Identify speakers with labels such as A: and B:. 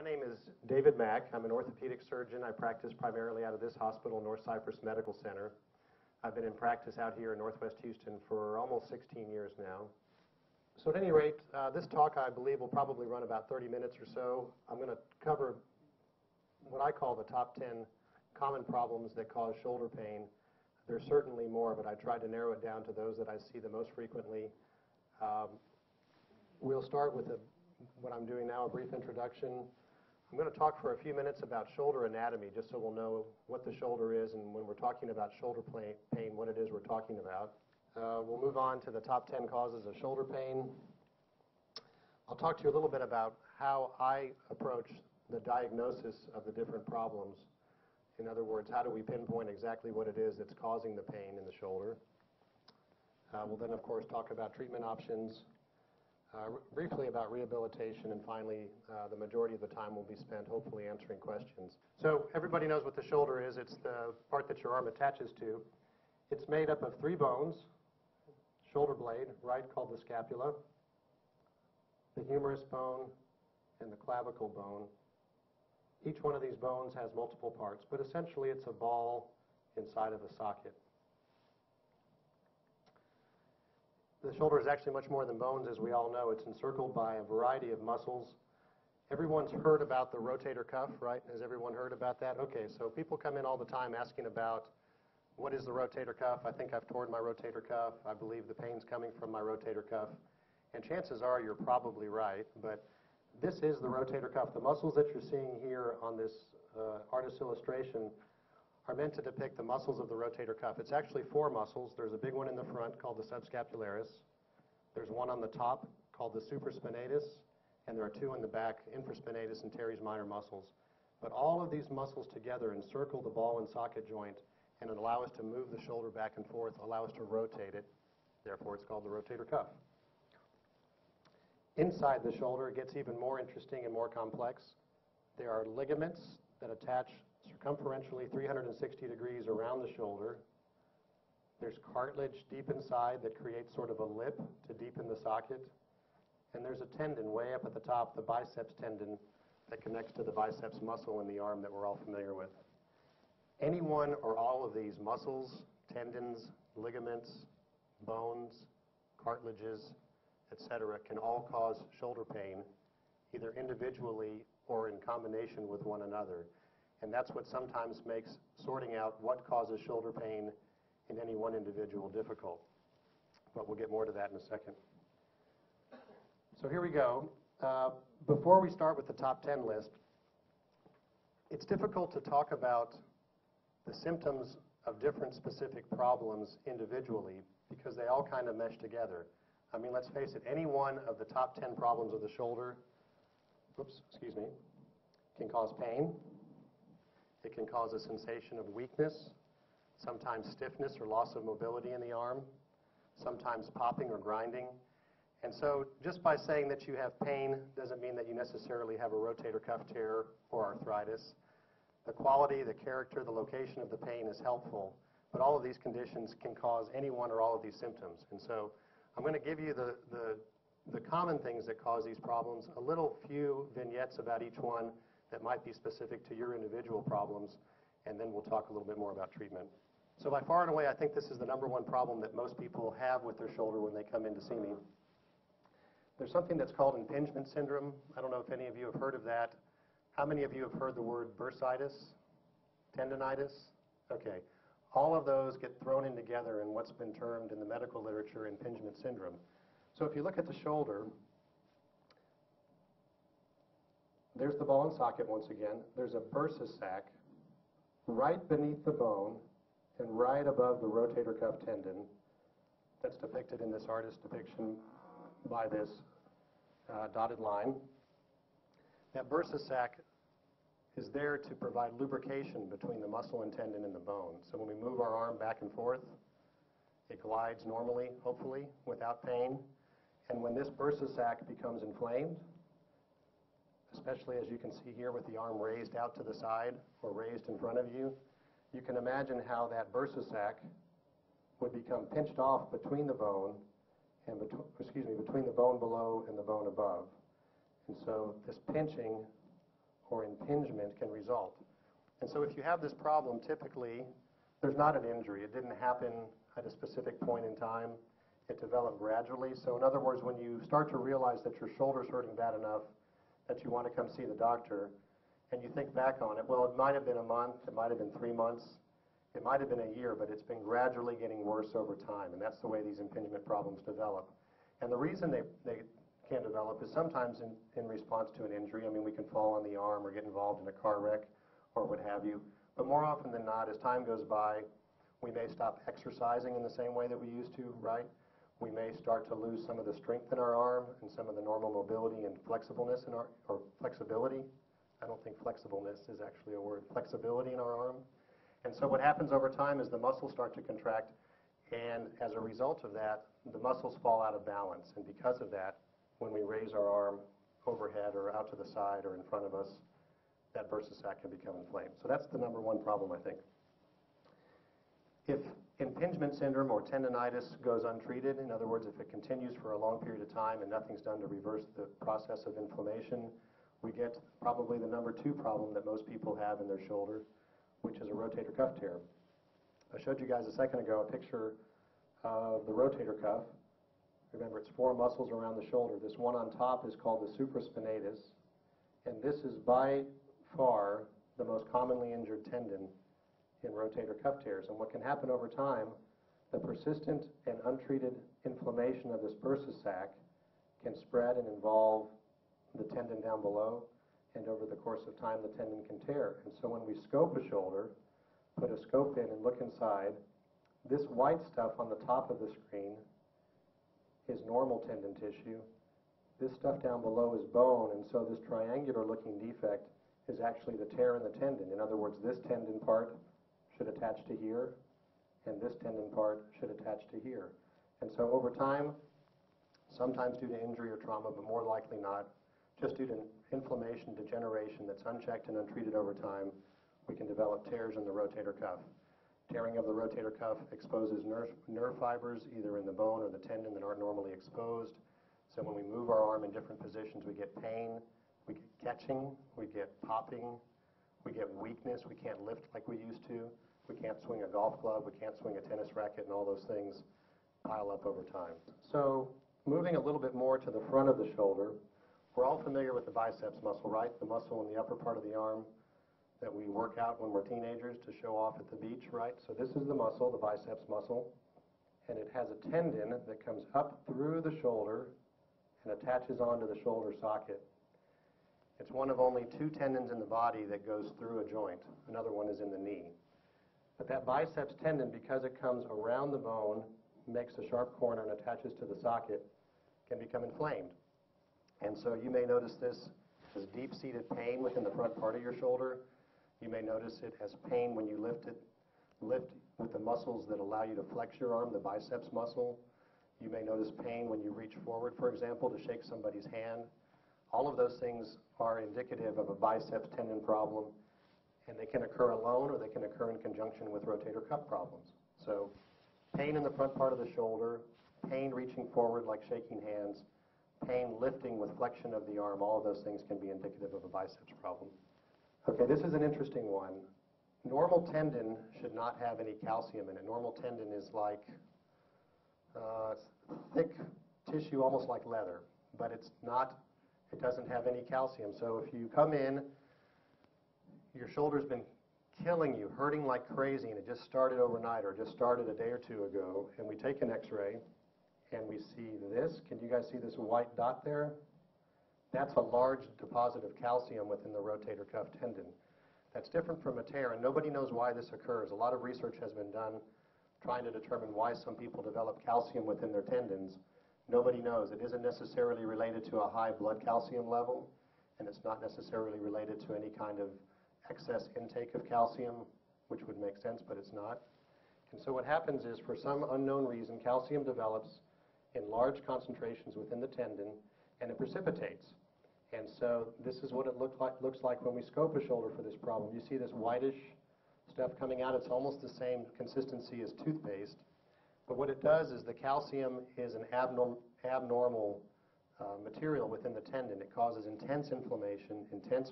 A: name is David Mack. I'm an orthopedic surgeon. I practice primarily out of this hospital, North Cypress Medical Center. I've been in practice out here in Northwest Houston for almost 16 years now. So at any rate, this talk I believe will probably run about 30 minutes or so. I'm going to cover what I call the top 10 common problems that cause shoulder pain. There's certainly more, but I tried to narrow it down to those that I see the most frequently. We'll start with what I'm doing now, a brief introduction. I'm going to talk for a few minutes about shoulder anatomy, just so we'll know what the shoulder is, and when we're talking about shoulder pain, what it is we're talking about. We'll move on to the top 10 causes of shoulder pain. I'll talk to you a little bit about how I approach the diagnosis of the different problems. In other words, how do we pinpoint exactly what it is that's causing the pain in the shoulder? We'll then, of course, talk about treatment options, briefly about rehabilitation, and finally, the majority of the time will be spent hopefully answering questions. So everybody knows what the shoulder is. It's the part that your arm attaches to. It's made up of 3 bones, shoulder blade, right, called the scapula, the humerus bone, and the clavicle bone. Each one of these bones has multiple parts, but essentially it's a ball inside of a socket. The shoulder is actually much more than bones, as we all know. It's encircled by a variety of muscles. Everyone's heard about the rotator cuff, right? Has everyone heard about that? Okay, so people come in all the time asking about what is the rotator cuff. I think I've torn my rotator cuff. I believe the pain's coming from my rotator cuff. And chances are you're probably right, but this is the rotator cuff. The muscles that you're seeing here on this artist's illustration are meant to depict the muscles of the rotator cuff. It's actually 4 muscles. There's a big one in the front called the subscapularis. There's one on the top called the supraspinatus, and there are 2 in the back, infraspinatus and teres minor muscles. But all of these muscles together encircle the ball and socket joint and allow us to move the shoulder back and forth, allow us to rotate it. Therefore, it's called the rotator cuff. Inside the shoulder, it gets even more interesting and more complex. There are ligaments that attach circumferentially 360 degrees around the shoulder. There's cartilage deep inside that creates sort of a lip to deepen the socket. And there's a tendon way up at the top, the biceps tendon, that connects to the biceps muscle in the arm that we're all familiar with. Any one or all of these muscles, tendons, ligaments, bones, cartilages, etc., can all cause shoulder pain, either individually or in combination with one another. And that's what sometimes makes sorting out what causes shoulder pain in any one individual difficult. But we'll get more to that in a second. So here we go. Before we start with the top 10 list, it's difficult to talk about the symptoms of different specific problems individually because they all kind of mesh together. I mean, let's face it, any one of the top 10 problems of the shoulder, can cause pain. It can cause a sensation of weakness, sometimes stiffness or loss of mobility in the arm, sometimes popping or grinding. And so just by saying that you have pain doesn't mean that you necessarily have a rotator cuff tear or arthritis. The quality, the character, the location of the pain is helpful, but all of these conditions can cause any one or all of these symptoms. And so I'm going to give you the common things that cause these problems, a little few vignettes about each one that might be specific to your individual problems, and then we'll talk a little bit more about treatment. So by far and away, I think this is the #1 problem that most people have with their shoulder when they come in to see me. There's something that's called impingement syndrome. I don't know if any of you have heard of that. How many of you have heard the word bursitis, tendonitis? Okay. All of those get thrown in together in what's been termed in the medical literature impingement syndrome. So if you look at the shoulder, there's the ball and socket once again. There's a bursa sac right beneath the bone and right above the rotator cuff tendon. That's depicted in this artist's depiction by this dotted line. That bursa sac is there to provide lubrication between the muscle and tendon and the bone. So when we move our arm back and forth, it glides normally, hopefully, without pain. And when this bursa sac becomes inflamed, especially as you can see here with the arm raised out to the side or raised in front of you, you can imagine how that bursa sac would become pinched off between the bone and between the bone below and the bone above. And so this pinching or impingement can result. And so if you have this problem, typically there's not an injury. It didn't happen at a specific point in time. It developed gradually. So in other words, when you start to realize that your shoulder's hurting bad enough that you want to come see the doctor, and you think back on it, well, it might have been a month, it might have been 3 months, it might have been a year, but it's been gradually getting worse over time, and that's the way these impingement problems develop. And the reason they can develop is sometimes in response to an injury. I mean, we can fall on the arm or get involved in a car wreck or what have you. But more often than not, as time goes by, we may stop exercising in the same way that we used to, right? We may start to lose some of the strength in our arm and some of the normal mobility and flexibleness in our, or flexibility. I don't think flexibleness is actually a word, flexibility in our arm. And so what happens over time is the muscles start to contract, and as a result of that, the muscles fall out of balance. And because of that, when we raise our arm overhead or out to the side or in front of us, that bursa sac can become inflamed. So that's the number one problem, I think. If impingement syndrome or tendonitis goes untreated, in other words, if it continues for a long period of time and nothing's done to reverse the process of inflammation, we get probably the number 2 problem that most people have in their shoulder, which is a rotator cuff tear. I showed you guys a second ago a picture of the rotator cuff. Remember, it's 4 muscles around the shoulder. This one on top is called the supraspinatus, and this is by far the most commonly injured tendon in rotator cuff tears. And what can happen over time, the persistent and untreated inflammation of this bursa sac can spread and involve the tendon down below, and over the course of time the tendon can tear. And so when we scope a shoulder, put a scope in and look inside, this white stuff on the top of the screen is normal tendon tissue. This stuff down below is bone, and so this triangular looking defect is actually the tear in the tendon. In other words, this tendon part should attach to here, and this tendon part should attach to here. And so over time, sometimes due to injury or trauma, but more likely not, just due to inflammation, degeneration that's unchecked and untreated over time, we can develop tears in the rotator cuff. Tearing of the rotator cuff exposes nerve fibers, either in the bone or the tendon, that aren't normally exposed. So when we move our arm in different positions, we get pain, we get catching, we get popping, we get weakness, we can't lift like we used to, we can't swing a golf club, we can't swing a tennis racket, and all those things pile up over time. So moving a little bit more to the front of the shoulder, we're all familiar with the biceps muscle, right? The muscle in the upper part of the arm that we work out when we're teenagers to show off at the beach, right? So this is the muscle, the biceps muscle, and it has a tendon that comes up through the shoulder and attaches onto the shoulder socket. It's one of only 2 tendons in the body that goes through a joint. Another one is in the knee. But that biceps tendon, because it comes around the bone, makes a sharp corner and attaches to the socket, can become inflamed. And so you may notice this as deep-seated pain within the front part of your shoulder. You may notice it as pain when you lift with the muscles that allow you to flex your arm, the biceps muscle. You may notice pain when you reach forward, for example, to shake somebody's hand. All of those things are indicative of a biceps tendon problem, and they can occur alone or they can occur in conjunction with rotator cuff problems. So pain in the front part of the shoulder, pain reaching forward like shaking hands, pain lifting with flexion of the arm, all of those things can be indicative of a biceps problem. Okay, this is an interesting one. Normal tendon should not have any calcium in it. Normal tendon is like thick tissue, almost like leather, but it's not, it doesn't have any calcium. So if you come in, your shoulder's been killing you, hurting like crazy, and it just started overnight or just started a day or 2 ago, and we take an x-ray and we see this. Can you guys see this white dot there? That's a large deposit of calcium within the rotator cuff tendon. That's different from a tear, and nobody knows why this occurs. A lot of research has been done trying to determine why some people develop calcium within their tendons. Nobody knows. It isn't necessarily related to a high blood calcium level, and it's not necessarily related to any kind of excess intake of calcium, which would make sense, but it's not. And so what happens is, for some unknown reason, calcium develops in large concentrations within the tendon, and it precipitates. And so this is what it looks like when we scope a shoulder for this problem. You see this whitish stuff coming out. It's almost the same consistency as toothpaste. But what it does is the calcium is an abnormal material within the tendon. It causes intense inflammation, intense